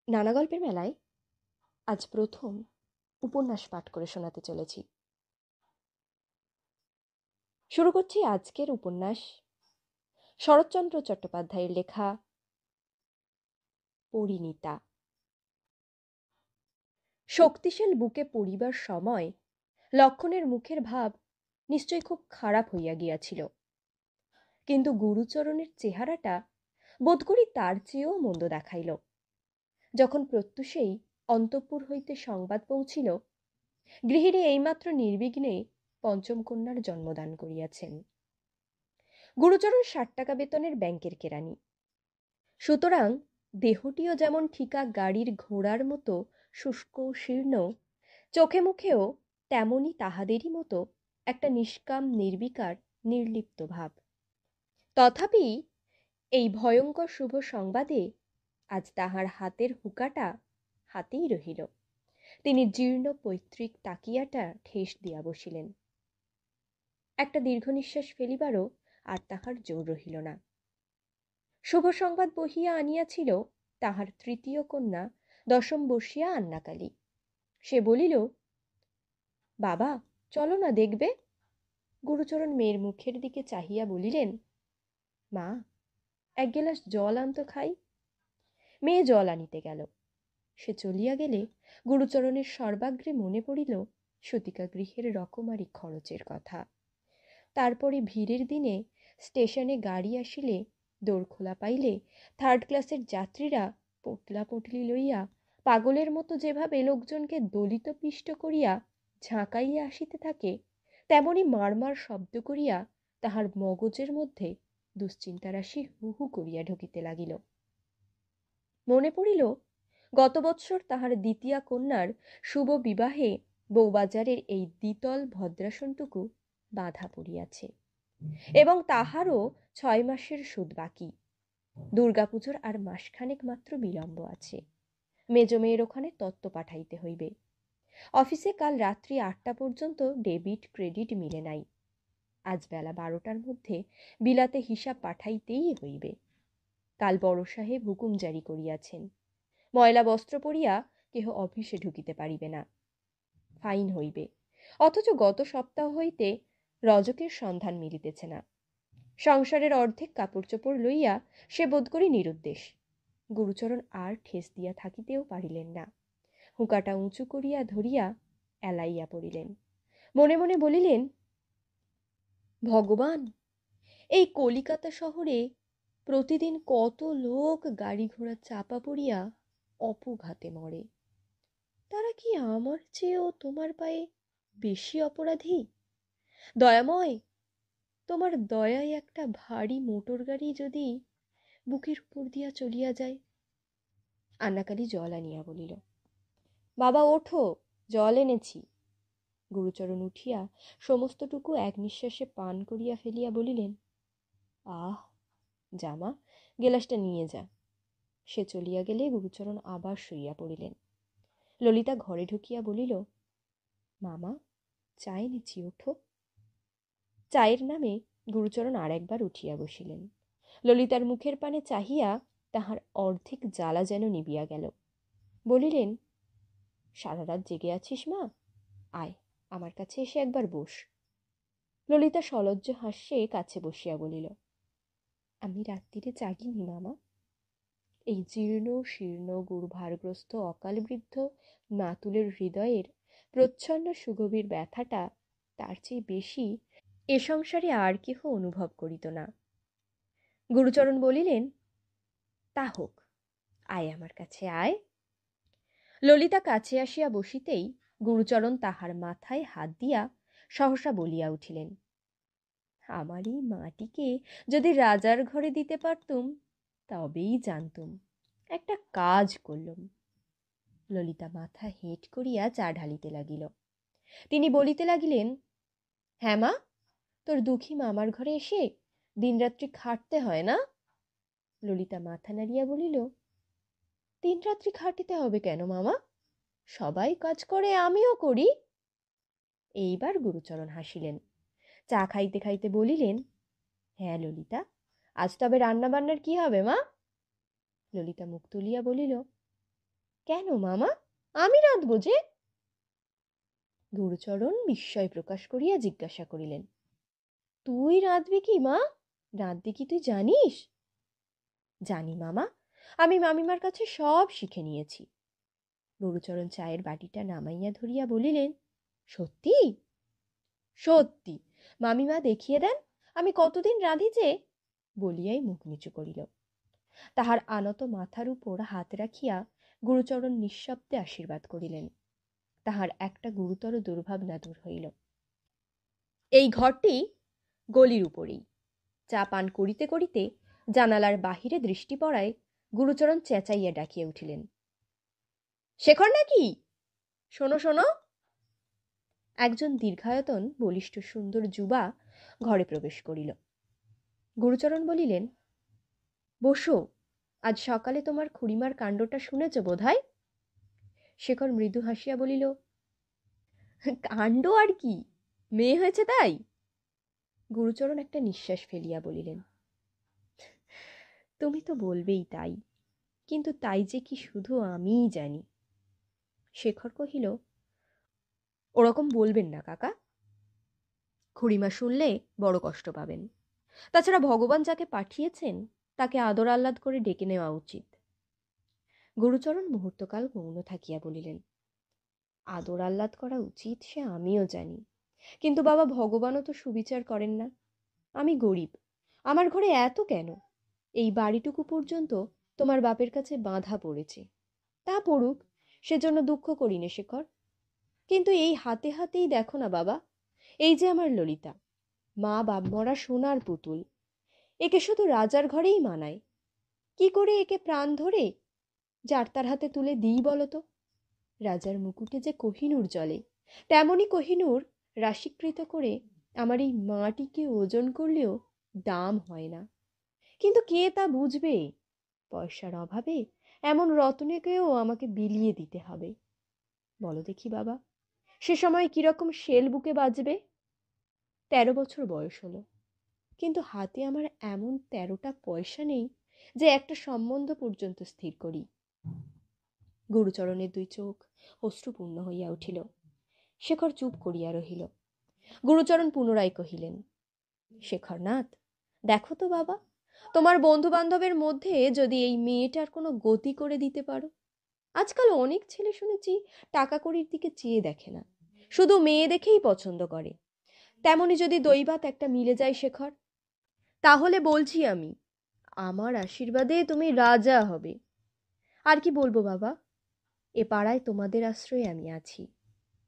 নানা গল্পের মেলায় আজ প্রথম উপন্যাস পাঠ করে শোনাতে চলেছি। শুরু করছি আজকের উপন্যাস, শরৎচন্দ্র চট্টোপাধ্যায়ের লেখা পরিণীতা। শক্তিশাল বুকে পড়িবার সময় লক্ষণের মুখের ভাব নিশ্চয়ই খুব খারাপ হইয়া গিয়াছিল, কিন্তু গুরুচরণের চেহারাটা বোধ করি তার চেয়েও মন্দ দেখাইল। যখন প্রত্যুষেই অন্তঃপুর হইতে সংবাদ পৌঁছিল গৃহিণী এইমাত্র নির্বিঘ্নে পঞ্চম কন্যার জন্মদান করিয়াছেন। গুরুচরণ ৬০ টাকা বেতনের ব্যাংকের কেরানি, সুতরাং দেহটিও যেমন ঠিকা গাড়ির ঘোড়ার মতো শুষ্ক শীর্ণ, চোখে মুখেও তেমনি তাহাদেরই মতো একটা নিষ্কাম নির্বিকার নির্লিপ্ত ভাব। তথাপি এই ভয়ঙ্কর শুভ সংবাদে আজ তাহার হাতের হুকাটা হাতেই রহিল। তিনি জীর্ণ পৈতৃক তাকিয়াটা ঠেস দিয়া বসিলেন। একটা দীর্ঘ নিঃশ্বাস ফেলিবারও আর তাহার জোর রহিল না। শুভ সংবাদ বহিয়া আনিয়াছিল তাহার তৃতীয় কন্যা, দশম বর্ষীয়া আন্নাকালী। সে বলিল, বাবা চলো না দেখবে। গুরুচরণ মেয়ের মুখের দিকে চাহিয়া বলিলেন, মা এক গেলাস জল আনতো খাই। মেয়ে জল আনিতে গেল। সে চলিয়া গেলে গুরুচরণের সর্বাগ্রে মনে পড়িল সতিকা গৃহের রকমারি খরচের কথা। তারপরে ভিড়ের দিনে স্টেশনে গাড়ি আসিলে, দোর খোলা পাইলে থার্ড ক্লাসের যাত্রীরা পোটলা পোটলি লইয়া পাগলের মতো যেভাবে লোকজনকে দলিত পিষ্ট করিয়া ঝাঁকাইয়া আসিতে থাকে, তেমনি মারমার শব্দ করিয়া তাহার মগজের মধ্যে দুশ্চিন্তা রাশি হু হু করিয়া ঢুকিতে লাগিল। মনে পড়িল গত বৎসর তাহার দ্বিতীয়া কন্যার শুভ বিবাহে বউবাজারের এই দ্বিতল ভদ্রাসনটুকু বাঁধা পড়িয়াছে এবং তাহারও ৬ মাসের সুদ বাকি। দুর্গাপুজোর আর মাসখানেক মাত্র বিলম্ব আছে। মেজ মেয়ের ওখানে তত্ত্ব পাঠাইতে হইবে। অফিসে কাল রাত্রি ৮টা পর্যন্ত ডেবিট ক্রেডিট মিলে নাই। আজ বেলা ১২টার মধ্যে বিলাতে হিসাব পাঠাইতেই হইবে। কাল বড় সাহেব হুকুম জারি করিয়াছেন, ময়লা বস্ত্র পরিয়া কেহ অফিসে ঢুকিতে পারিবে না, ফাইন হইবে। অথচ গত সপ্তাহ হইতে রজকের সন্ধান মিলিতেছে না। সংসারের অর্ধেক কাপড় চোপড় লইয়া সে বোধ করি নিরুদ্দেশ। গুরুচরণ আর ঠেস দিয়া থাকিতেও পারিলেন না। হুঁকাটা উঁচু করিয়া ধরিয়া এলাইয়া পড়িলেন। মনে মনে বলিলেন, ভগবান, এই কলিকাতা শহরে প্রতিদিন কত লোক গাড়ি ঘোড়া চাপা পড়িয়া অপঘাতে মরে। তারা কি আমার চেয়েও তোমার পায়ে বেশি অপরাধী? দয়াময়, তোমার দয়ায় একটা ভারী মোটর গাড়ি যদি বুকের উপর দিয়া চলিয়া যায়। আন্নাকালী জল আনিয়া বলিল, বাবা ওঠো, জল এনেছি। গুরুচরণ উঠিয়া সমস্তটুকু এক নিঃশ্বাসে পান করিয়া ফেলিয়া বলিলেন, আহ জামা, গেলাসটা নিয়ে যা। সে চলিয়া গেলে গুরুচরণ আবার শুইয়া পড়িলেন। ললিতা ঘরে ঢুকিয়া বলিল, মামা চা এনেছি, ওঠো। চায়ের নামে গুরুচরণ আর একবার উঠিয়া বসিলেন। ললিতার মুখের পানে চাহিয়া তাহার অর্ধেক জ্বালা যেন নিবিয়া গেল। বলিলেন, সারা রাত জেগে আছিস মা? আয় আমার কাছে এসে একবার বস। ললিতা সলজ্জ হাস্যে কাছে বসিয়া বলিল, আমি রাত্রিরে জাগিনি মামা। এই জীর্ণ শীর্ণ গুরুভারগ্রস্ত অকাল বৃদ্ধ মাতুলের হৃদয়ের প্রচ্ছন্ন সুগভীর ব্যথাটা তার চেয়ে বেশি এ সংসারে আর কেহ অনুভব করিত না। গুরুচরণ বলিলেন, তা হোক, আয় আমার কাছে আয়। ললিতা কাছে আসিয়া বসিতেই গুরুচরণ তাহার মাথায় হাত দিয়া সহসা বলিয়া উঠিলেন, আমার এই মাটিকে যদি রাজার ঘরে দিতে পারতুম তবেই জানতুম একটা কাজ করলুম। ললিতা মাথা হেঁট করিয়া চা ঢালিতে লাগিল। তিনি বলিতে লাগিলেন, হ্যাঁ মা, তোর দুঃখী মামার ঘরে এসে দিনরাত্রি খাটতে হয় না? ললিতা মাথা নাড়িয়া বলিল, দিনরাত্রি খাটিতে হবে কেন মামা? সবাই কাজ করে, আমিও করি। এইবার গুরুচরণ হাসিলেন। চা খাইতে খাইতে বলিলেন, হ্যাঁ ললিতা, আজ তবে রান্না বান্নার কি হবে মা? ললিতা মুখ তুলিয়া বলিল, কেন মামা, আমি রাঁধবো যে? গুরুচরণ বিস্ময় প্রকাশ করিয়া জিজ্ঞাসা করিলেন, তুই রাঁধবি কি মা? রাঁধবি কি তুই জানিস? জানি মামা, আমি মামিমার কাছে সব শিখে নিয়েছি। গুরুচরণ চায়ের বাটিটা নামাইয়া ধরিয়া বলিলেন, সত্যি? সত্যি, মামিমা দেখিয়ে দেন আমি কতদিন রাঁধি যে, বলিয়াই মুখ নিচু করিল। তাহার আনত মাথার উপর হাত রাখিয়া গুরুচরণ নিঃশব্দে আশীর্বাদ করিলেন। তাহার একটা গুরুতর দুর্ভাবনা দূর হইল। এই ঘরটি গলির উপরেই। চা পান করিতে করিতে জানালার বাহিরে দৃষ্টি পড়ায় গুরুচরণ চেঁচাইয়া ডাকিয়া উঠিলেন, শেখর নাকি? শোনো শোনো। একজন দীর্ঘায়তন বলিষ্ঠ সুন্দর যুবা ঘরে প্রবেশ করিল। গুরুচরণ বলিলেন, বসো, আজ সকালে তোমার খুড়িমার কাণ্ডটা শুনেছ বোধহয়? শেখর মৃদু হাসিয়া বলিল, কাণ্ড আর কি, মেয়ে হয়েছে তাই? গুরুচরণ একটা নিঃশ্বাস ফেলিয়া বলিলেন, তুমি তো বলবেই তাই, কিন্তু তাই যে কি শুধু আমিই জানি। শেখর কহিল, ওরকম বলবেন না কাকা, খুড়িমা শুনলে বড় কষ্ট পাবেন। তাছাড়া ভগবান যাকে পাঠিয়েছেন তাকে আদর আহ্লাদ করে ডেকে নেওয়া উচিত। গুরুচরণ মুহূর্তকাল মৌন থাকিয়া বলিলেন, আদর আহ্লাদ করা উচিত সে আমিও জানি, কিন্তু বাবা ভগবানও তো সুবিচার করেন না। আমি গরিব, আমার ঘরে এত কেন, এই বাড়িটুকু পর্যন্ত তোমার বাপের কাছে বাঁধা পড়েছে, তা পড়ুক, সেজন্য দুঃখ করি নে শেখর। কিন্তু এই হাতে হাতেই দেখো না বাবা, এই যে আমার ললিতা, মা বাপ মরা সোনার পুতুল, একে শুধু রাজার ঘরেই মানায়। কি করে একে প্রাণ ধরে যার তার হাতে তুলে দিই বলতো? রাজার মুকুটে যে কোহিনূর জ্বলে, তেমনই কোহিনূর রাশিকৃত করে আমার এই মাটিকে ওজন করলেও দাম হয় না। কিন্তু কে তা বুঝবে? পয়সার অভাবে এমন রত্নেকেও আমাকে বিলিয়ে দিতে হবে। বলো দেখি বাবা, সে সময় কিরকম শেল বুকে বাজবে? 13 বছর বয়স হলো, কিন্তু হাতে আমার এমন 13টা পয়সা নেই যে একটা সম্বন্ধ পর্যন্ত স্থির করি। গুরুচরণের দুই চোখ অশ্রুপূর্ণ হইয়া উঠিল। শেখর চুপ করিয়া রহিল। গুরুচরণ পুনরায় কহিলেন, শেখরনাথ, দেখো তো বাবা, তোমার বন্ধু বান্ধবের মধ্যে যদি এই মেয়েটার কোনো গতি করে দিতে পারো। আজকাল অনেক ছেলে শুনেছি টাকা কড়ির দিকে চেয়ে দেখে না, শুধু মেয়ে দেখেই পছন্দ করে। তেমনি যদি দৈবাত একটা মিলে যায় শেখর, তাহলে বলছি আমি, আমার আশীর্বাদে তুমি রাজা হবে। আর কি বলবো বাবা, এ পাড়ায় তোমাদের আশ্রয়ে আমি আছি,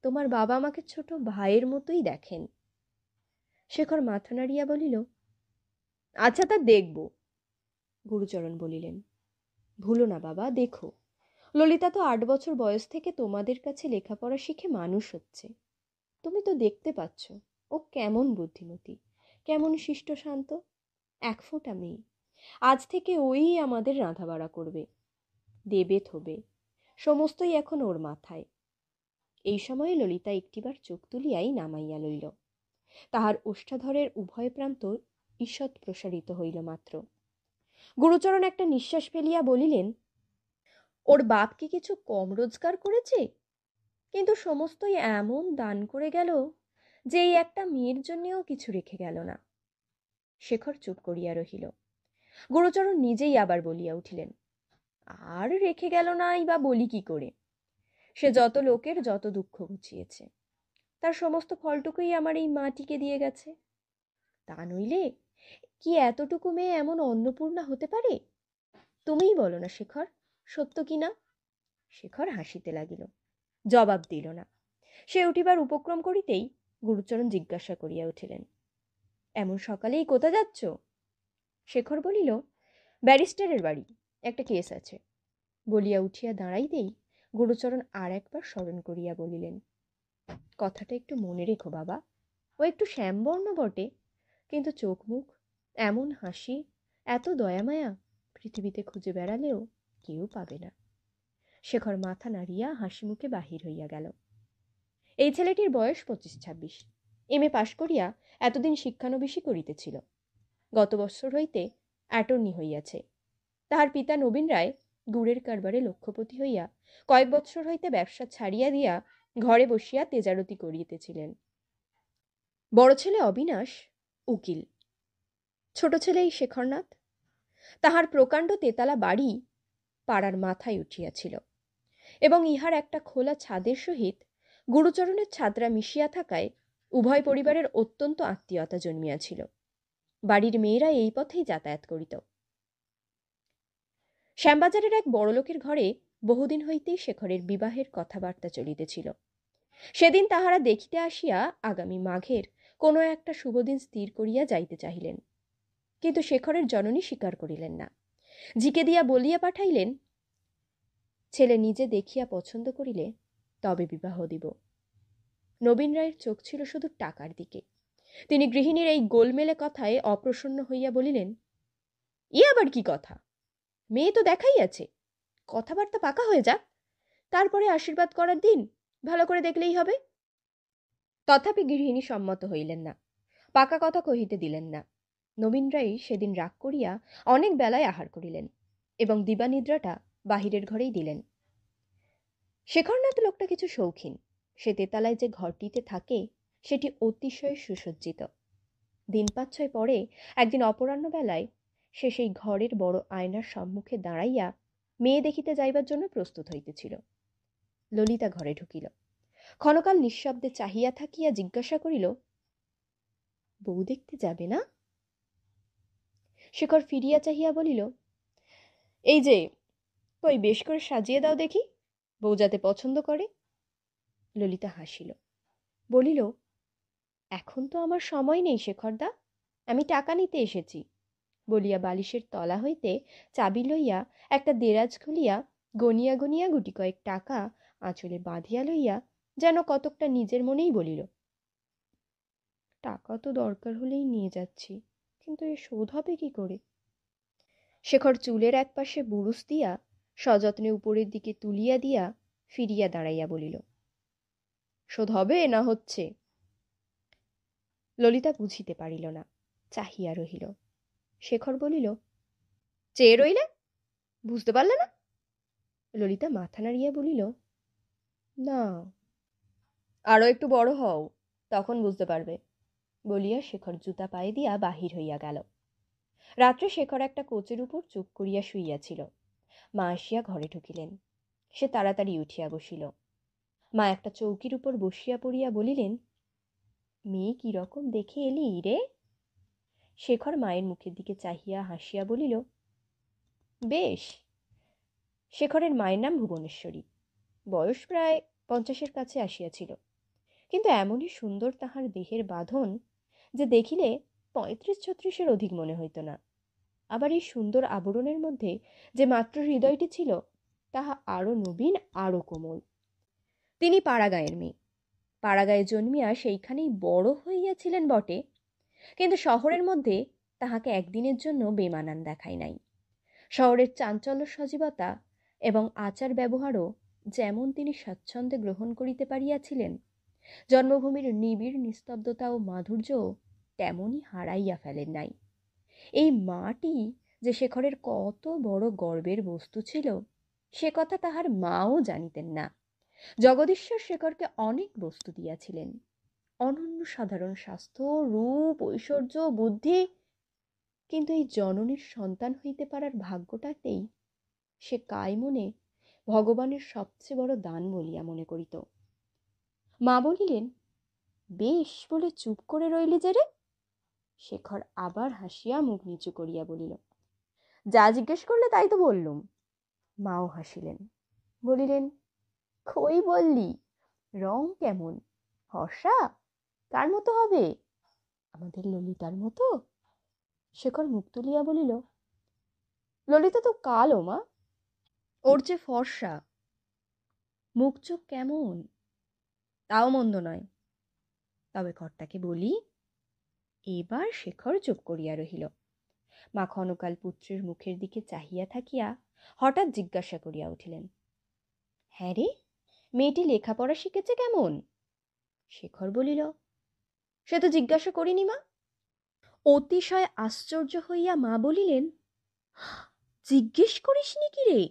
তোমার বাবা আমাকে ছোট ভাইয়ের মতোই দেখেন। শেখর মাথা নাড়িয়া বলিল, আচ্ছা তা দেখব। গুরুচরণ বলিলেন, ভুলো না বাবা, দেখো, ললিতা তো 8 বছর বয়স থেকে তোমাদের কাছে লেখাপড়া শিখে মানুষ হচ্ছে। তুমি তো দেখতে পাচ্ছ ও কেমন বুদ্ধিমতী, কেমন শিষ্ট শান্ত, 1 ফোঁটা মেয়ে। আজ থেকে ওই আমাদের রাঁধাবাড়া করবে, দেবে থবে, সমস্তই এখন ওর মাথায়। এই সময়ে ললিতা একটিবার চোখ তুলিয়াই নামাইয়া লইল। তাহার ওষ্ঠাধরের উভয় প্রান্ত ঈষৎ প্রসারিত হইল মাত্র। গুরুচরণ একটা নিঃশ্বাস ফেলিয়া বলিলেন, ওর বাপ কি কিছু কম রোজগার করেছে? কিন্তু সমস্তই এমন দান করে গেল যে এই একটা মেয়ের জন্যেও কিছু রেখে গেল না। শেখর চুপ করিয়া রহিল। গুরুচরণ নিজেই আবার বলিয়া উঠিলেন, আর রেখে গেল নাই বা বলি কি করে? সে যত লোকের যত দুঃখ ঘুচিয়েছে, তার সমস্ত ফলটুকুই আমার এই মাটিকে দিয়ে গেছে। তা নইলে কি এতটুকু মেয়ে এমন অন্নপূর্ণা হতে পারে? তুমিই বলো না শেখর, সত্য কি না? শেখর হাসিতে লাগিল, জবাব দিল না। সে উঠিবার উপক্রম করিতেই গুরুচরণ জিজ্ঞাসা করিয়া উঠিলেন, এমন সকালেই কোথা যাচ্ছ? শেখর বলিল, ব্যারিস্টারের বাড়ি, একটা কেস আছে। বলিয়া উঠিয়া দাঁড়াইতেই গুরুচরণ আর একবার স্মরণ করিয়া বলিলেন, কথাটা একটু মনে রেখো বাবা, ও একটু শ্যামবর্ণ বটে, কিন্তু চোখ মুখ, এমন হাসি, এত দয়ামায়া পৃথিবীতে খুঁজে বেড়ালেও কেউ পাবে না। শেখর মাথা নাড়িয়া হাসি মুখে বাহির হইয়া গেল। এই ছেলেটির বয়স 25-26, এমএ পাশ করিয়া এতদিন শিক্ষানবিশই করিতেছিল। গত বৎসর হইতে অ্যাটর্নি হইয়াছে। তাহার পিতা নবীন রায় গুড়ের কারবারে লক্ষপতি হইয়া কয়েক বৎসর হইতে ব্যবসা ছাড়িয়া দিয়া ঘরে বসিয়া তেজারতি করিতেছিলেন। বড় ছেলে অবিনাশ উকিল, ছোট ছেলে এই শেখরনাথ। তাহার প্রকাণ্ড তেতালা বাড়ি পাড়ার মাথায় উঠিয়াছিল এবং ইহার একটা খোলা ছাদের সহিত গুরুচরণের ছাদরা মিশিয়া থাকায় উভয় পরিবারের অত্যন্ত আত্মীয়তা জন্মিয়াছিল। বাড়ির মেয়েরা এই পথেই যাতায়াত করিত। শ্যামবাজারের এক বড়লোকের ঘরে বহুদিন হইতেই শেখরের বিবাহের কথাবার্তা চলিতেছিল। সেদিন তাহারা দেখিতে আসিয়া আগামী মাঘের কোনো একটা শুভদিন স্থির করিয়া যাইতে চাহিলেন, কিন্তু শেখরের জননী স্বীকার করিলেন না। ঝিকে দিয়া বলিয়া পাঠাইলেন, ছেলে নিজে দেখিয়া পছন্দ করিলে তবে বিবাহ দিব। নবীন রায়ের চোখ ছিল শুধু টাকার দিকে। তিনি গৃহিণীর এই গোলমেলে কথায় অপ্রসন্ন হইয়া বলিলেন, ই আবার কি কথা? মেয়ে তো দেখাই আছে, কথাবার্তা পাকা হয়ে যাক, তারপরে আশীর্বাদ করার দিন ভালো করে দেখলেই হবে। তথাপি গৃহিণী সম্মত হইলেন না, পাকা কথা কহিতে দিলেন না। নবীন রায় সেদিন রাগ করিয়া অনেক বেলায় আহার করিলেন এবং দিবানিদ্রাটা বাহিরের ঘরেই দিলেন। শেখরনাথ লোকটা কিছু শৌখিন। সে তেতালায় যে ঘরটিতে থাকে সেটি অতিশয় সুসজ্জিত। দিন ৫-৬ পরে একদিন অপরাহ্ন বেলায় সে সেই ঘরের বড় আয়নার সম্মুখে দাঁড়াইয়া মেয়ে দেখিতে যাইবার জন্য প্রস্তুত হইতেছিল। ললিতা ঘরে ঢুকিল। ক্ষণকাল নিঃশব্দে চাহিয়া থাকিয়া জিজ্ঞাসা করিল, বউ দেখতে যাবে না? শেখর ফিরিয়া চাহিয়া বলিল, এই যে, কই বেশ করে সাজিয়ে দাও দেখি, বউ যাতে পছন্দ করে। ললিতা হাসিল, বলিল, এখন তো আমার সময় নেই শেখরদা, আমি টাকা নিতে এসেছি। বলিয়া বালিশের তলা হইতে চাবি লইয়া একটা দেরাজ খুলিয়া গনিয়া গনিয়া গুটি কয়েক টাকা আঁচলে বাঁধিয়া লইয়া যেন কতকটা নিজের মনেই বলিল, টাকা তো দরকার হলেই নিয়ে যাচ্ছি, কিন্তু এ শোধ হবে কি করে? শেখর চুলের এক পাশে বুরুস দিয়া সযত্নে উপরের দিকে তুলিয়া দিয়া ফিরিয়া দাঁড়াইয়া বলিল, শোধ হবে না হচ্ছে? ললিতা বুঝিতে পারিল না, চাহিয়া রহিল। শেখর বলিল, চেয়ে রইলে, বুঝতে পারলে না? ললিতা মাথা নাড়িয়া বলিল, না। আরো একটু বড় হও, তখন বুঝতে পারবে। বলিয়া শেখর জুতা পায়ে দিয়া বাহির হইয়া গেল। রাত্রে শেখর একটা কোচের উপর চুপ করিয়া শুইয়াছিল। মা আসিয়া ঘরে ঢুকিলেন। সে তাড়াতাড়ি উঠিয়া বসিল। মা একটা চৌকির উপর বসিয়া পড়িয়া বলিলেন, মেয়ে কিরকম দেখে এলি রে? শেখর মায়ের মুখের দিকে চাহিয়া হাসিয়া বলিল, বেশ। শেখরের মায়ের নাম ভুবনেশ্বরী। বয়স প্রায় ৫০-এর কাছে আসিয়াছিল, কিন্তু এমনই সুন্দর তাহার দেহের বাঁধন যে দেখিলে ৩৫-৩৬-এর অধিক মনে হইত না। আবার এই সুন্দর আবরণের মধ্যে যে মাতৃ হৃদয়টি ছিল, তাহা আরো নবীন, আরো কোমল। তিনি পাড়াগাঁয়ের মেয়ে। পাড়াগাঁয়ে জন্মিয়া সেইখানেই বড় হইয়াছিলেন বটে, কিন্তু শহরের মধ্যে তাহাকে একদিনের জন্য বেমানান দেখায় নাই। শহরের চাঞ্চল্য সজীবতা এবং আচার ব্যবহারও যেমন তিনি স্বাচ্ছন্দ্যে গ্রহণ করিতে পারিয়াছিলেন, জন্মভূমির নিবিড় নিস্তব্ধতা ও মাধুর্য তেমনই হারাইয়া ফেলেন নাই। এই মাটি যে শেখরের কত বড় গর্বের বস্তু ছিল, সে কথা তাহার মাও জানিতেন না। জগদীশ্বর শেখরকে অনেক বস্তু দিয়াছিলেন, অনন্য সাধারণ স্বাস্থ্য, রূপ, ঐশ্বর্য, বুদ্ধি, কিন্তু এই জননীর সন্তান হইতে পারার ভাগ্যটাতেই সে কায়মনে ভগবানের সবচেয়ে বড় দান বলিয়া মনে করিত। মা বলিলেন, বেশ বলে চুপ করে রইলি যে রে? শেখর আবার হাসিয়া মুখ নিচু করিয়া বলিল, যা জিজ্ঞেস করলে তাই তো বললুম। মাও হাসিলেন, বলিলেন, কই বললি? রং কেমন? ফর্সা? কার মতো হবে? আমাদের ললিতার মতো? শেখর মুখ তুলিয়া বলিল, ললিতা তো কালো মা, ওর যে ফর্সা। মুখ চোখ কেমন? তাও মন্দ নয়। তবে কর্তাকে বলি। এবার শেখর চুপ করিয়া রহিল। মা ক্ষণকাল পুত্রের মুখের দিকে চাহিয়া থাকিয়া হঠাৎ জিজ্ঞাসা করিয়া উঠিলেন, হ্যাঁ রে, মেয়েটি লেখাপড়া শিখেছে কেমন? শেখর বলিল, সে তো জিজ্ঞাসা করিনি মা। অতিশয় আশ্চর্য হইয়া মা বলিলেন, জিজ্ঞেস করিসনি কি রে?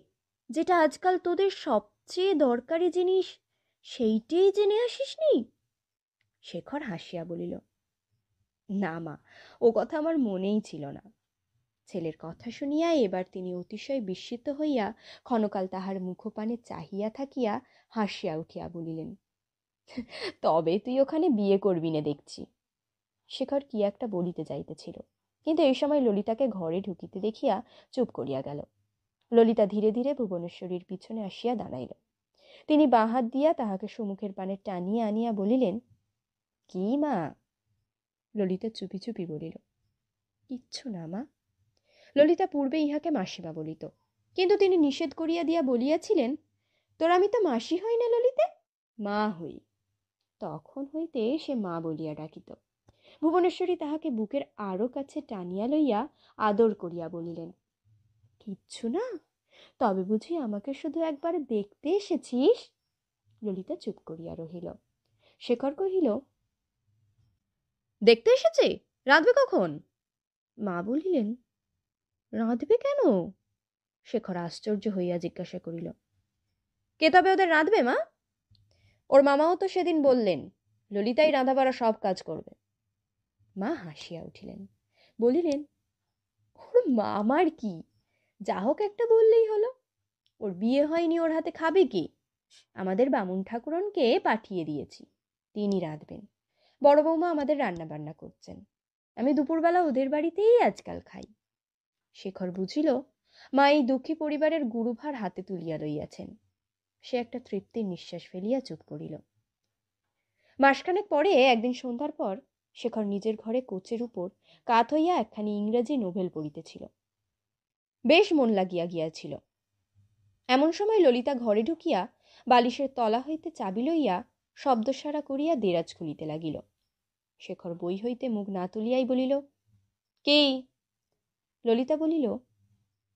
যেটা আজকাল তোদের সবচেয়ে দরকারি জিনিস, সেইটেই জেনে আসিসনি? শেখর হাসিয়া বলিল, না মা, ও কথা আমার মনেই ছিল না। ছেলের কথা শুনিয়া এবার তিনি অতিশয় বিস্মিত হইয়া ক্ষণকাল তাহার মুখপানে চাহিয়া থাকিয়া হাসিয়া উঠিয়া বলিলেন, তবে তুই ওখানে বিয়ে করবি না দেখছি। শেখর কি একটা বলিতে যাইতেছিল, কিন্তু এই সময় ললিতাকে ঘরে ঢুকিতে দেখিয়া চুপ করিয়া গেল। ললিতা ধীরে ধীরে ভুবনেশ্বরীর পিছনে আসিয়া দাঁড়াইল। তিনি বাঁ হাত দিয়া তাহাকে সম্মুখের পানে টানিয়া আনিয়া বলিলেন, কি মা? ললিতা চুপি চুপি বলিল, কিচ্ছু না মা। ললিতা পূর্বে ইহাকে মাসিমা বলিত, কিন্তু তিনি নিষেধ করিয়া দিয়া বলিয়াছিলেন, তোর আমি তো মাসি হই না ললিতে, মা হই। তখন হইতে সে মা বলিয়া ডাকিত। ভুবনেশ্বরী তাহাকে বুকের আরো কাছে টানিয়া লইয়া আদর করিয়া বলিলেন, কিচ্ছু না? তবে বুঝি আমাকে শুধু একবার দেখতে এসেছিস? ললিতা চুপ করিয়া রহিল। শেখর কহিল, দেখতে এসেছে? রাঁধবে কখন? মা বলিলেন, রাঁধবে কেন? শেখর আশ্চর্য হইয়া জিজ্ঞাসা করিল, কে তবে ওদের রাঁধবে মা? ওর মামাও তো সেদিন বললেন ললিতাই রাঁধা বাড়া সব কাজ করবে। মা হাসিয়া উঠিলেন, বলিলেন, ওর মামার কি, যা হোক একটা বললেই হলো। ওর বিয়ে হয়নি, ওর হাতে খাবে কি? আমাদের বামুন ঠাকুরনকে পাঠিয়ে দিয়েছি, তিনি রাঁধবেন। বড় বৌমা আমাদের রান্না বান্না করছেন, আমি দুপুরবেলা ওদের বাড়িতেই আজকাল খাই। শেখর বুঝিল মা এই দুঃখী পরিবারের গুরুভার হাতে তুলিয়া লইয়াছেন। সে একটা তৃপ্তির নিঃশ্বাস ফেলিয়া চুপ করিল। মাসখানেক পরে একদিন সন্ধ্যার পর শেখর নিজের ঘরে কোচের উপর কাত হইয়া একখানি ইংরেজি নোভেল পড়িতেছিল। বেশ মন লাগিয়া গিয়াছিল। এমন সময় ললিতা ঘরে ঢুকিয়া বালিশের তলা হইতে চাবি লইয়া শব্দসারা করিয়া দেরাজ খুলিতে লাগিল। শেখর বই হইতে মুখ না তুলিয়াই বলিল, কে? ললিতা বলিল,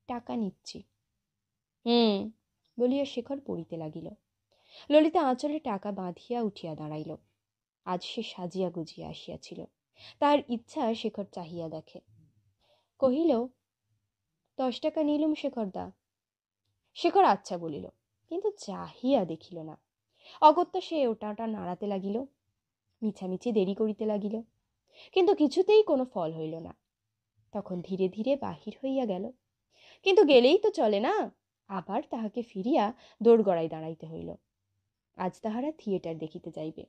টাকা নিচ্ছি। বলিয়া শেখর পড়িতে লাগিল। ললিতা আঁচলে টাকা বাঁধিয়া উঠিয়া দাঁড়াইল। আজ সে সাজিয়া গুজিয়া আসিয়াছিল। তার ইচ্ছা শেখর চাহিয়া দেখে। কহিল, 10 টাকা নিলুম শেখরদা। শেখর আচ্ছা বলিল, কিন্তু চাহিয়া দেখিল না। অগত্যা সে ওটা নাড়াতে লাগিল, মিছামিছি দেরি করিতে লাগিল, কিন্তু কিছুতেই কোনো ফল হইল না। তখন ধীরে ধীরে বাহির হইয়া গেল। কিন্তু গেলেই তো চলে না, আবার তাহাকে ফিরিয়া দোরগড়ায় দাঁড়াইতে হইল। আজ তাহারা থিয়েটার দেখিতে যাইবে।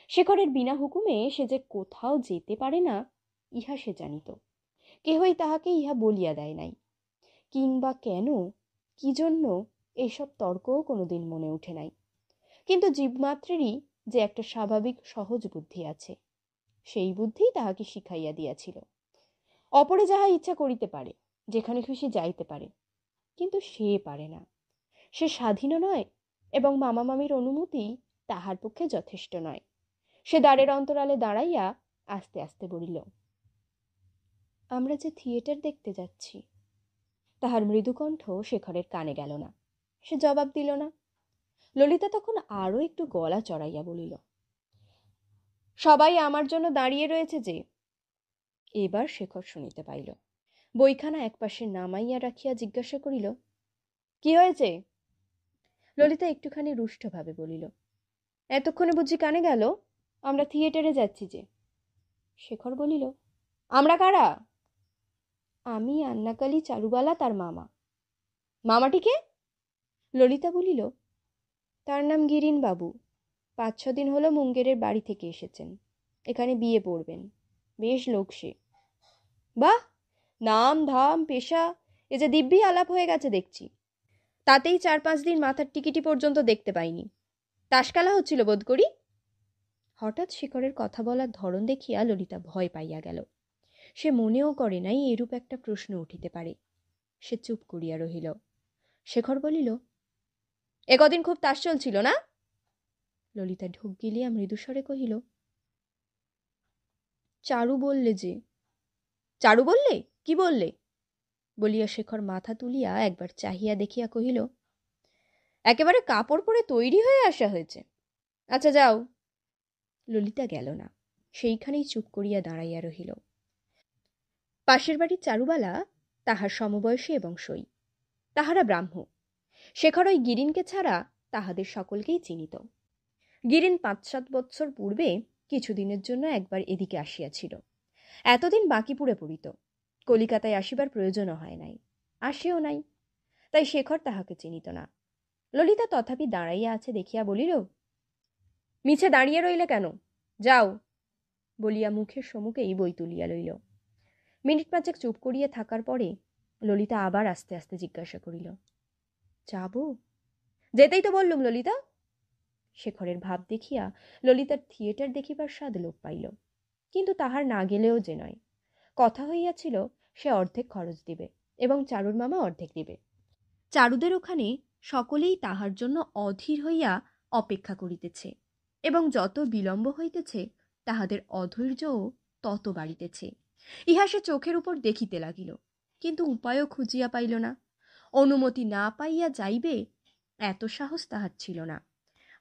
শেখরের বিনা হুকুমে সে যে কোথাও যেতে পারে না, ইহা সে জানিত। কেহই তাহাকে ইহা বলিয়া দেয় নাই। কিংবা কেন, কি জন্য, এইসব তর্কও কোনোদিন মনে উঠে নাই। কিন্তু জীবমাত্রেরই যে একটা স্বাভাবিক সহজ বুদ্ধি আছে, সেই বুদ্ধি তাহাকে শিখাইয়া দিয়াছিল। অপরে যাহা ইচ্ছা করিতে পারে, যেখানে খুশি যাইতে পারে, কিন্তু সে পারে না। সে স্বাধীনও নয়, এবং মামা মামির অনুমতি তাহার পক্ষে যথেষ্ট নয়। সে দ্বারের অন্তরালে দাঁড়াইয়া আস্তে আস্তে বলিল, আমরা যে থিয়েটার দেখতে যাচ্ছি। তাহার মৃদুকণ্ঠ শেখরের কানে গেল না। সে জবাব দিল না। ললিতা তখন আরো একটু গলা চড়াইয়া বলিল, সবাই আমার জন্য দাঁড়িয়ে রয়েছে যে। এবার শেখর শুনিতে পাইল। বইখানা একপাশে নামাইয়া রাখিয়া জিজ্ঞাসা করিল, কি হয়েছে? ললিতা একটুখানি রুষ্টভাবে বলিল, এতক্ষণে বুঝি কানে গেল? আমরা থিয়েটারে যাচ্ছি যে। শেখর বলিল, আমরা কারা? আমি আন্নাকালী চারুবালা, তার মামা। মামাটিকে? ললিতা বলিল, তার নাম গিরিন বাবু। 5-6 দিন হলো মুঙ্গেরের বাড়ি থেকে এসেছেন, এখানে বিয়ে পড়বেন। বেশ লোক সে। বাহ, নাম ধাম পেশা এ যে দিব্যি আলাপ হয়ে গেছে দেখছি। তাতেই 4-5 দিন মাথার টিকিটি পর্যন্ত দেখতে পাইনি। তাস খেলা হচ্ছিল বোধ করি। হঠাৎ শেখরের কথা বলার ধরন দেখিয়া ললিতা ভয় পাইয়া গেল। সে মনেও করে নাই এরূপ একটা প্রশ্ন উঠিতে পারে। সে চুপ করিয়া রহিল। শেখর বলিল, একদিন খুব তাস চলছিল না? ললিতা ঢোক গিলিয়া মৃদুস্বরে কহিল, চারু বললে যে। চারু বললে? কি বললে? বলিয়া শেখর মাথা তুলিয়া একবার চাহিয়া দেখিয়া কহিল, একেবারে কাপড় পরে তৈরি হয়ে আসা হয়েছে। আচ্ছা যাও। ললিতা গেল না, সেইখানেই চুপ করিয়া দাঁড়াইয়া রহিল। পাশের বাড়ির চারুবালা তাহার সমবয়সী এবং সই। তাহারা ব্রাহ্ম। শেখর ওই গিরিনকে ছাড়া তাহাদের সকলকেই চিনিত। গিরিন ৫-৭ বৎসর পূর্বে কিছুদিনের জন্য একবার এদিকে আসিয়াছিল। এতদিন বাঁকিপুরে পড়িত, কলিকাতায় আসিবার প্রয়োজনও হয় নাই, আসেও নাই, তাই শেখর তাহাকে চিনিত না। ললিতা তথাপি দাঁড়াইয়া আছে দেখিয়া বলিল, মিছে দাঁড়িয়ে রইলে কেন, যাও, বলিয়া মুখের সম্মুখেই বই তুলিয়া লইল। মিনিট ৫ চুপ করিয়া থাকার পরে ললিতা আবার আস্তে আস্তে জিজ্ঞাসা করিল, যাব? যেতেই তো বললুম ললিতা। শেখরের ভাব দেখিয়া ললিতার থিয়েটার দেখিবার স্বাদ লোপ পাইল, কিন্তু তাহার না গেলেও যে নয়। কথা হইয়াছিল সে অর্ধেক খরচ দিবে এবং চারুর মামা অর্ধেক দিবে। চারুদের ওখানে সকলেই তাহার জন্য অধীর হইয়া অপেক্ষা করিতেছে, এবং যত বিলম্ব হইতেছে তাহাদের অধৈর্যও তত বাড়িতেছে। ইহা সে চোখের উপর দেখিতে লাগিল, কিন্তু উপায়ও খুঁজিয়া পাইল না। অনুমতি না পাইয়া যাইবে এত সাহস তাহার ছিল না।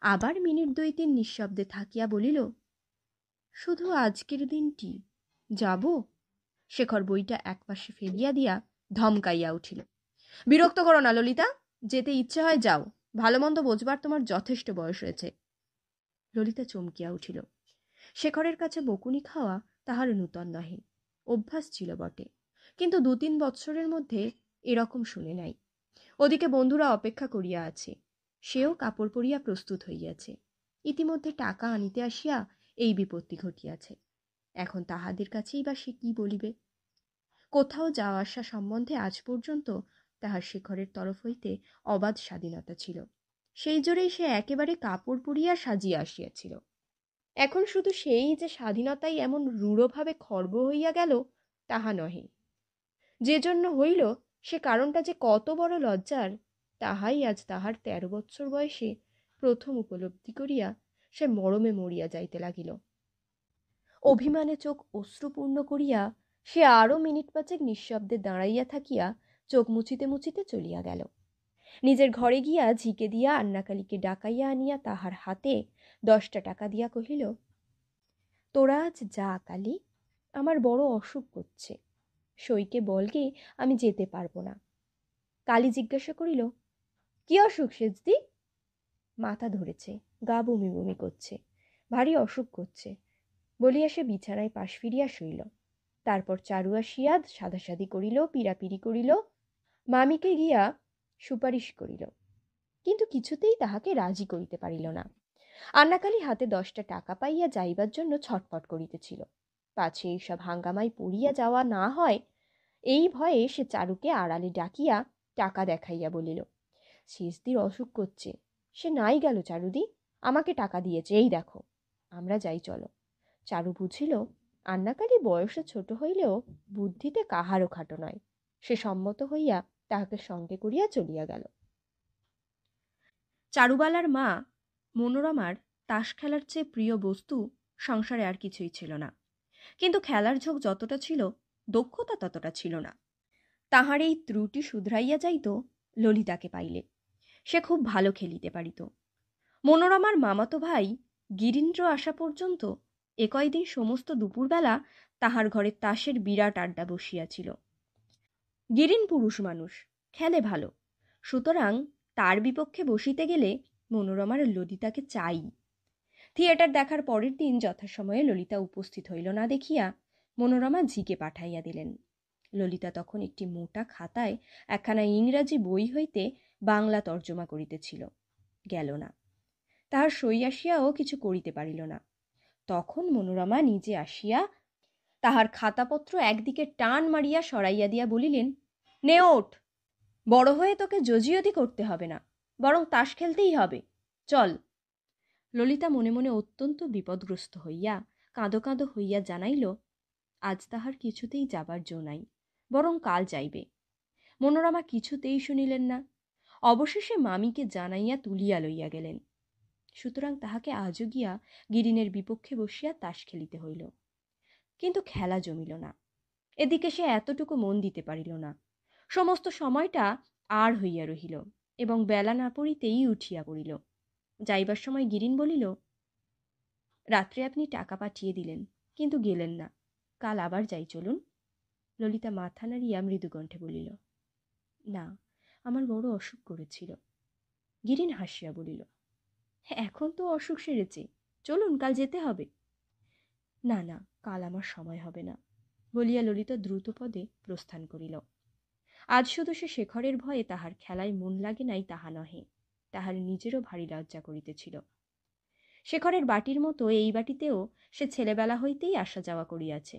আবার মিনিট ২-৩ নিঃশব্দে থাকিয়া বলিল, শুধু আজকের দিনটি যাব? শেখর বইটা একপাশে ফেলিয়া দিয়া ধমকাইয়া উঠিল, বিরক্ত করো না ললিতা, যেতে ইচ্ছে হয় যাও, ভালো মন্দ বোঝবার তোমার যথেষ্ট বয়স হয়েছে। ললিতা চমকিয়া উঠিল। শেখরের কাছে বকুনি খাওয়া তাহার নূতন নহে, অভ্যাস ছিল বটে, কিন্তু ২-৩ বৎসরের মধ্যে এরকম শুনে নাই। ওদিকে বন্ধুরা অপেক্ষা করিয়া আছে, সেও কাপড় পরিয়া প্রস্তুত হইয়াছে। ইতিমধ্যে টাকা আনিতে আসিয়া এই বিপত্তি ঘটিয়াছে। এখন তাহাদের কাছেই বা সে কি বলিবে? কোথাও যাওয়া আসা সম্বন্ধে আজ পর্যন্ত তাহার শেখরের তরফ হইতে অবাধ স্বাধীনতা ছিল। সেই জোরেই সে একেবারে কাপড় পরিয়া সাজিয়া আসিয়াছিল। এখন শুধু সেই যে স্বাধীনতাই এমন রূঢ়ভাবে খর্ব হইয়া গেল তাহা নহে। যে জন্য হইল সে কারণটা যে কত বড় লজ্জার, তাহাই আজ তাহার ১৩ বৎসর বয়সে প্রথম উপলব্ধি করিয়া সে মরমে মরিয়া যাইতে লাগিল। অভিমানে চোখ অশ্রুপূর্ণ করিয়া সে আরও মিনিট ৫ নিঃশব্দে দাঁড়াইয়া থাকিয়া চোখ মুছিতে মুছিতে চলিয়া গেল। নিজের ঘরে গিয়া ঝিকে দিয়া আন্নাকালীকে ডাকাইয়া আনিয়া তাহার হাতে ১০টা টাকা দিয়া কহিল, তোরা আজ যা কালী, আমার বড় অসুখ করছে, সইকে বলগে আমি যেতে পারবো না। কালী জিজ্ঞাসা করিল, কি অসুখ সেজদি? মাথা ধরেছে, গা বমি বমি করছে, ভারী অসুখ করছে, বলিয়া সে বিছানায় পাশ ফিরিয়া শুইল। তারপর চারু আসিয়া সাধাসাধি করিল, পীড়াপিড়ি করিল, মামিকে গিয়া সুপারিশ করিল, কিন্তু কিছুতেই তাহাকে রাজি করিতে পারিল না। আন্নাকালী হাতে ১০টা টাকা পাইয়া যাইবার জন্য ছটফট করিতেছিল, পাছে এইসব হাঙ্গামায় পড়িয়া যাওয়া না হয় এই ভয়ে সে চারুকে আড়ালে ডাকিয়া টাকা দেখাইয়া বলিল, শেষদির অসুখ করছে, সে নাই গেল চারুদি, আমাকে টাকা দিয়েছে, এই দেখো, আমরা যাই চলো। চারু বুঝিল আন্নাকালী বয়সে ছোট হইলেও বুদ্ধিতে কাহারও খাটো নয়। সে সম্মত হইয়া তাহাকে সঙ্গে করিয়া চলিয়া গেল। চারুবালার মা মনোরমার তাস খেলার চেয়ে প্রিয় বস্তু সংসারে আর কিছুই ছিল না, কিন্তু খেলার ঝোঁক যতটা ছিল দক্ষতা ততটা ছিল না। তাহার এই ত্রুটি শুধরাইয়া যাইত ললিতাকে পাইলে। সে খুব ভালো খেলিতে পারিত। মনোরমার মামাতো ভাই গিরীন্দ্র আসা পর্যন্ত এ কয়দিন সমস্ত দুপুরবেলা তাহার ঘরে তাসের বিরাট আড্ডা বসিয়াছিল। গিরিন পুরুষ মানুষ, খেলে ভালো, সুতরাং তার বিপক্ষে বসিতে গেলে মনোরমার ললিতাকে চাই। থিয়েটার দেখার পরের দিন যথাসময়ে ললিতা উপস্থিত হইল না দেখিয়া মনোরমা ঝিকে পাঠাইয়া দিলেন। ললিতা তখন একটি মোটা খাতায় একখানা ইংরাজি বই হইতে বাংলা তর্জমা করিতেছিল, গেল না। তাহার সই আসিয়াও কিছু করিতে পারিল না। তখন মনোরমা নিজে আসিয়া তাহার খাতাপত্র একদিকে টান মারিয়া সরাইয়া দিয়া বলিলেন, নে ওঠ, বড় হয়ে তোকে জজিয়তি করতে হবে না, বরং তাস খেলতেই হবে, চল। ললিতা মনে মনে অত্যন্ত বিপদগ্রস্ত হইয়া কাঁদো কাঁদো হইয়া জানাইল, আজ তাহার কিছুতেই যাবার জো নাই, বরং কাল যাইবে। মনোরমা কিছুতেই শুনিলেন না। অবশেষে মামিকে জানাইয়া তুলিয়া লইয়া গেলেন। সুতরাং তাহাকে আজও গিয়া গিরিনের বিপক্ষে বসিয়া তাস খেলিতে হইল, কিন্তু খেলা জমিল না। এদিকে সে এতটুকু মন দিতে পারিল না। সমস্ত সময়টা আর হইয়া রহিল এবং বেলা না পড়িতেই উঠিয়া পড়িল। যাইবার সময় গিরিন বলিল, রাত্রে আপনি টাকা পাঠিয়ে দিলেন, কিন্তু গেলেন না, কাল আবার যাই চলুন। ললিতা মাথা নাড়িয়া মৃদুকণ্ঠে বলিল, না, আমার বড় অসুখ করেছিল, গিরিন হাসিয়া বলিল, এখন তো অসুখ সেরেছে, চলুন কাল যেতে হবে। না না, কাল আমার সময় হবে না, বলিয়া ললিতা দ্রুত পদে প্রস্থান করিল। আজ শুধু সে শেখরের ভয়ে তাহার খেলায় মন লাগে নাই তাহা নহে, তাহার নিজেরও ভারী লজ্জা করিতেছিল। শেখরের বাটির মতো এই বাটিতেও সে ছেলেবেলা হইতেই আসা যাওয়া করিয়াছে,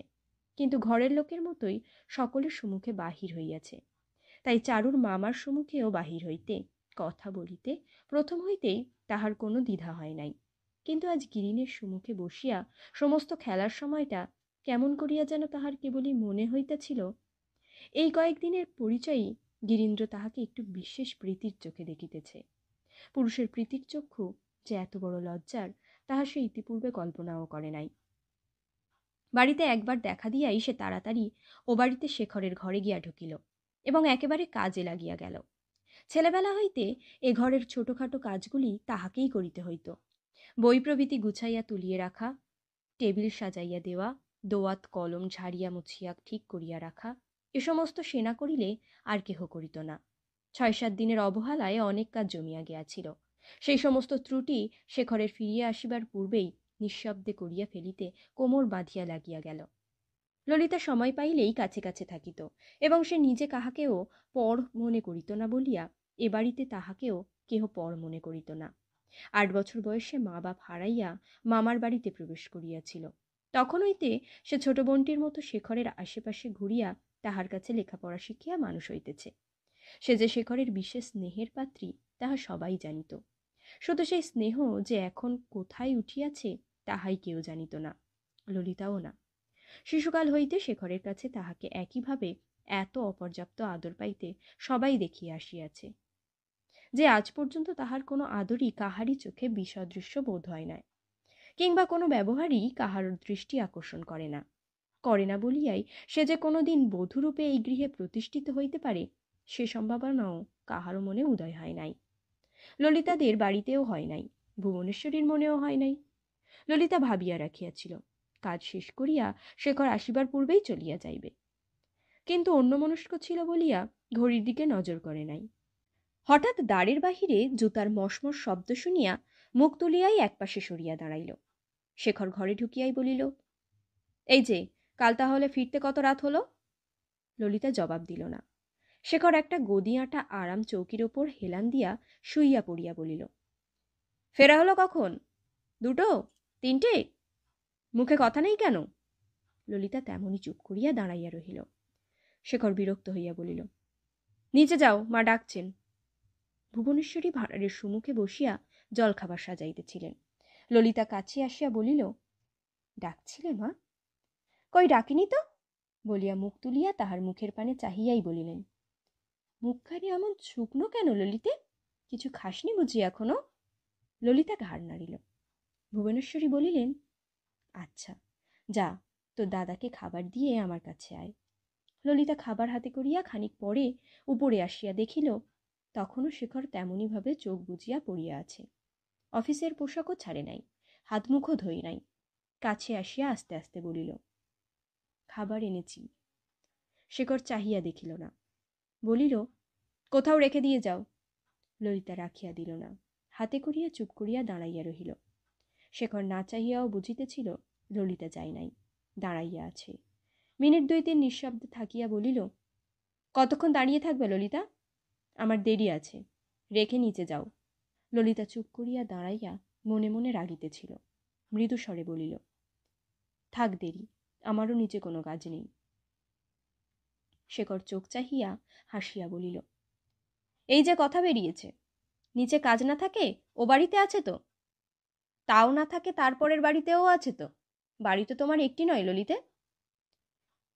কিন্তু ঘরের লোকের মতোই সকলের সম্মুখে বাহির হইয়াছে। তাই চারুর মামার সম্মুখেও বাহির হইতে, কথা বলিতে প্রথম হইতেই তাহার কোনো দ্বিধা হয় নাই। কিন্তু আজ গিরিনের সম্মুখে বসিয়া সমস্ত খেলার সময়টা কেমন করিয়া যেন তাহার কেবলই মনে হইতেছিল, এই কয়েকদিনের পরিচয়ই গিরীন্দ্র তাহাকে একটু বিশেষ প্রীতির চোখে দেখিতেছে। পুরুষের প্রীতির চক্ষু যে এত বড় লজ্জার, তাহা সে ইতিপূর্বে কল্পনাও করে নাই। বাড়িতে একবার দেখা দিয়াই সে তাড়াতাড়ি ও বাড়িতে শেখরের ঘরে গিয়া ঢুকিল এবং একেবারে কাজে লাগিয়া গেল। ছেলেবেলা হইতে এ ঘরের ছোটখাটো কাজগুলি তাহাকেই করিতে হইত। বই প্রভৃতি গুছাইয়া তুলিয়ে রাখা, টেবিল সাজাইয়া দেওয়া, দোয়াত কলম ঝাড়িয়া মুছিয়া ঠিক করিয়া রাখা, এ সমস্ত সেনা করিলে আর কেহ করিত না। ৬-৭ দিনের অবহেলায় অনেক কাজ জমিয়া গিয়াছিল। সেই সমস্ত ত্রুটি শেখরের ফিরিয়া আসিবার পূর্বেই নিঃশব্দে করিয়া ফেলিতে কোমর বাঁধিয়া লাগিয়া গেল। ললিতা সময় পাইলেই কাছে কাছে থাকিত এবং সে নিজে কাহাকেও পর মনে করিত না বলিয়া এ বাড়িতে তাহাকেও কেহ পর মনে করিত না। ৮ বছর বয়সে মা বাপ হারাইয়া মামার বাড়িতে প্রবেশ করিয়াছিল। তখন হইতে সে ছোট বোনটির মতো শেখরের আশেপাশে ঘুরিয়া তাহার কাছে লেখাপড়া শিখিয়া মানুষ হইতেছে। সে যে শেখরের বিশেষ স্নেহের পাত্রী তাহা সবাই জানিত, শুধু সেই স্নেহ যে এখন কোথায় উঠিয়াছে তাহাই কেউ জানিত না, ললিতাও না। শিশুকাল হইতে শেখরের কাছে তাহাকে একইভাবে এত অপর্যাপ্ত আদর পাইতে সবাই দেখিয়া আসিয়াছে যে আজ পর্যন্ত তাহার কোনো আদরই কাহারই চোখে বিসদৃশ্য বোধ হয় না, কিংবা কোনো ব্যবহারই কাহার দৃষ্টি আকর্ষণ করে না। করে না বলিয়াই সে যে কোনো দিন বধূরূপে এই গৃহে প্রতিষ্ঠিত হইতে পারে সে সম্ভাবনাও কাহারও মনে উদয় হয় নাই। ললিতাদের বাড়িতেও হয় নাই, ভুবনেশ্বরীর মনেও হয় নাই। ললিতা ভাবিয়া রাখিয়াছিল কাজ শেষ করিয়া শেখর আসিবার পূর্বেই চলিয়া যাইবে, কিন্তু অন্যমনস্ক ছিল বলিয়া ঘড়ির দিকে নজর করে নাই। হঠাৎ দ্বারের বাহিরে জুতার মশমশ শব্দ শুনিয়া মুখ তুলিয়াই একপাশে সরিয়া দাঁড়াইল। শেখর ঘরে ঢুকিয়াই বলিল, এই যে, কাল তাহলে ফিরতে কত রাত হলো? ললিতা জবাব দিল না। শেখর একটা গদি আঁটা আরাম চৌকির ওপর হেলান দিয়া শুইয়া পড়িয়া বলিল, ফেরা হলো কখন? 2টো? 3টে? মুখে কথা নেই কেন? ললিতা তেমনই চুপ করিয়া দাঁড়াইয়া রহিল। শেখর বিরক্ত হইয়া বলিল, নিচে যাও, মা ডাকছেন। ভুবনেশ্বরী ভাঁড়ারের সম্মুখে বসিয়া জলখাবার সাজাইতেছিলেন। ললিতা কাছে আসিয়া বলিল, ডাকছিলে মা? কই ডাকিনি তো, বলিয়া মুখ তুলিয়া তাহার মুখের পানে চাহিয়াই বলিলেন, মুখখানি এমন শুকনো কেন ললিতে? কিছু খাসনি বুঝি এখনো? ললিতা ঘাড় নাড়িল। ভুবনেশ্বরী বলিলেন, আচ্ছা যা, তোর দাদাকে খাবার দিয়ে আমার কাছে আয়। ললিতা খাবার হাতে করিয়া খানিক পরে উপরে আসিয়া দেখিল তখনও শেখর তেমনিভাবে চোখ বুজিয়া পড়িয়া আছে। অফিসের পোশাকও ছাড়ে নাই, হাত মুখও ধোয় নাই। কাছে আসিয়া আস্তে আস্তে বলিল, খাবার এনেছি। শেখর চাহিয়া দেখিল না, বলিল, কোথাও রেখে দিয়ে যাও। ললিতা রাখিয়া দিল না, হাতে করিয়া চুপ করিয়া দাঁড়াইয়া রহিল। শেখর না চাহিয়াও বুঝিতেছিল ললিতা যায় নাই, দাঁড়াইয়া আছে। মিনিট 2-3 নিঃশব্দে থাকিয়া বলিল, কতক্ষণ দাঁড়িয়ে থাকবে ললিতা? আমার দেরি আছে, রেখে নিচে যাও। ললিতা চুপ করিয়া দাঁড়াইয়া মনে মনে রাগিতেছিল। মৃদু স্বরে বলিল, থাক দেরি, আমারও নিচে কোনো কাজ নেই। শেখর চোখ চাহিয়া হাসিয়া বলিল, এই যে কথা বেরিয়েছে, নিচে কাজ না থাকে ও বাড়িতে আছে তো? তাও না থাকে তারপরের বাড়িতেও আছে তো? বাড়ি তো তোমার একটি নয় ললিতে?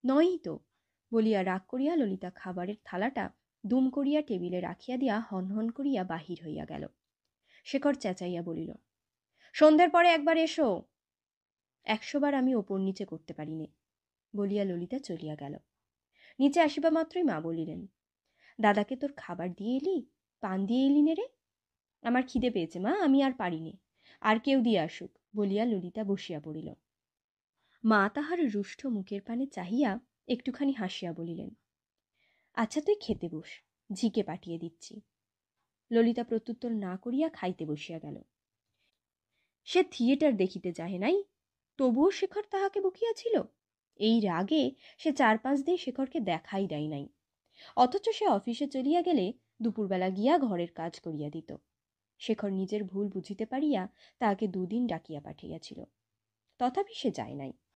নয়ই তো, বলিয়া রাগ করিয়া ললিতা খাবারের থালাটা দুম করিয়া টেবিলে রাখিয়া দিয়া হনহন করিয়া বাহির হইয়া গেল। শেখর চেঁচাইয়া বলিল, সন্ধ্যের পরে একবার এসো। 100 বার আমি ওপর নিচে করতে পারি নে, বলিয়া ললিতা চলিয়া গেল। নিচে আসিবা মাত্রই মা বলিলেন, দাদাকে তোর খাবার দিয়ে এলি? পান দিয়ে এলি নে রে? আমার খিদে পেয়েছে মা, আমি আর পারি নে, আর কেউ দিয়ে আসুক, বলিয়া ললিতা বসিয়া পড়িল। মা তাহার রুষ্ট মুখের পানে চাহিয়া একটুখানি হাসিয়া বলিলেন, আচ্ছা তুই খেতে বস, ঝিকে পাঠিয়ে দিচ্ছি। ললিতা প্রত্যুত্তর না করিয়া খাইতে বসিয়া গেল। সে থিয়েটার দেখিতে যাহে নাই, তবুও শেখর তাহাকে বকিয়াছিল। এই রাগে সে 4-5 দিন শেখরকে দেখাই দেয় নাই, অথচ সে অফিসে চলিয়া গেলে দুপুরবেলা গিয়া ঘরের কাজ করিয়া দিত। শেখর নিজের ভুল বুঝিতে পারিয়া তাহাকে 2 দিন ডাকিয়া পাঠাইয়াছিল, তথাপি সে যায় নাই।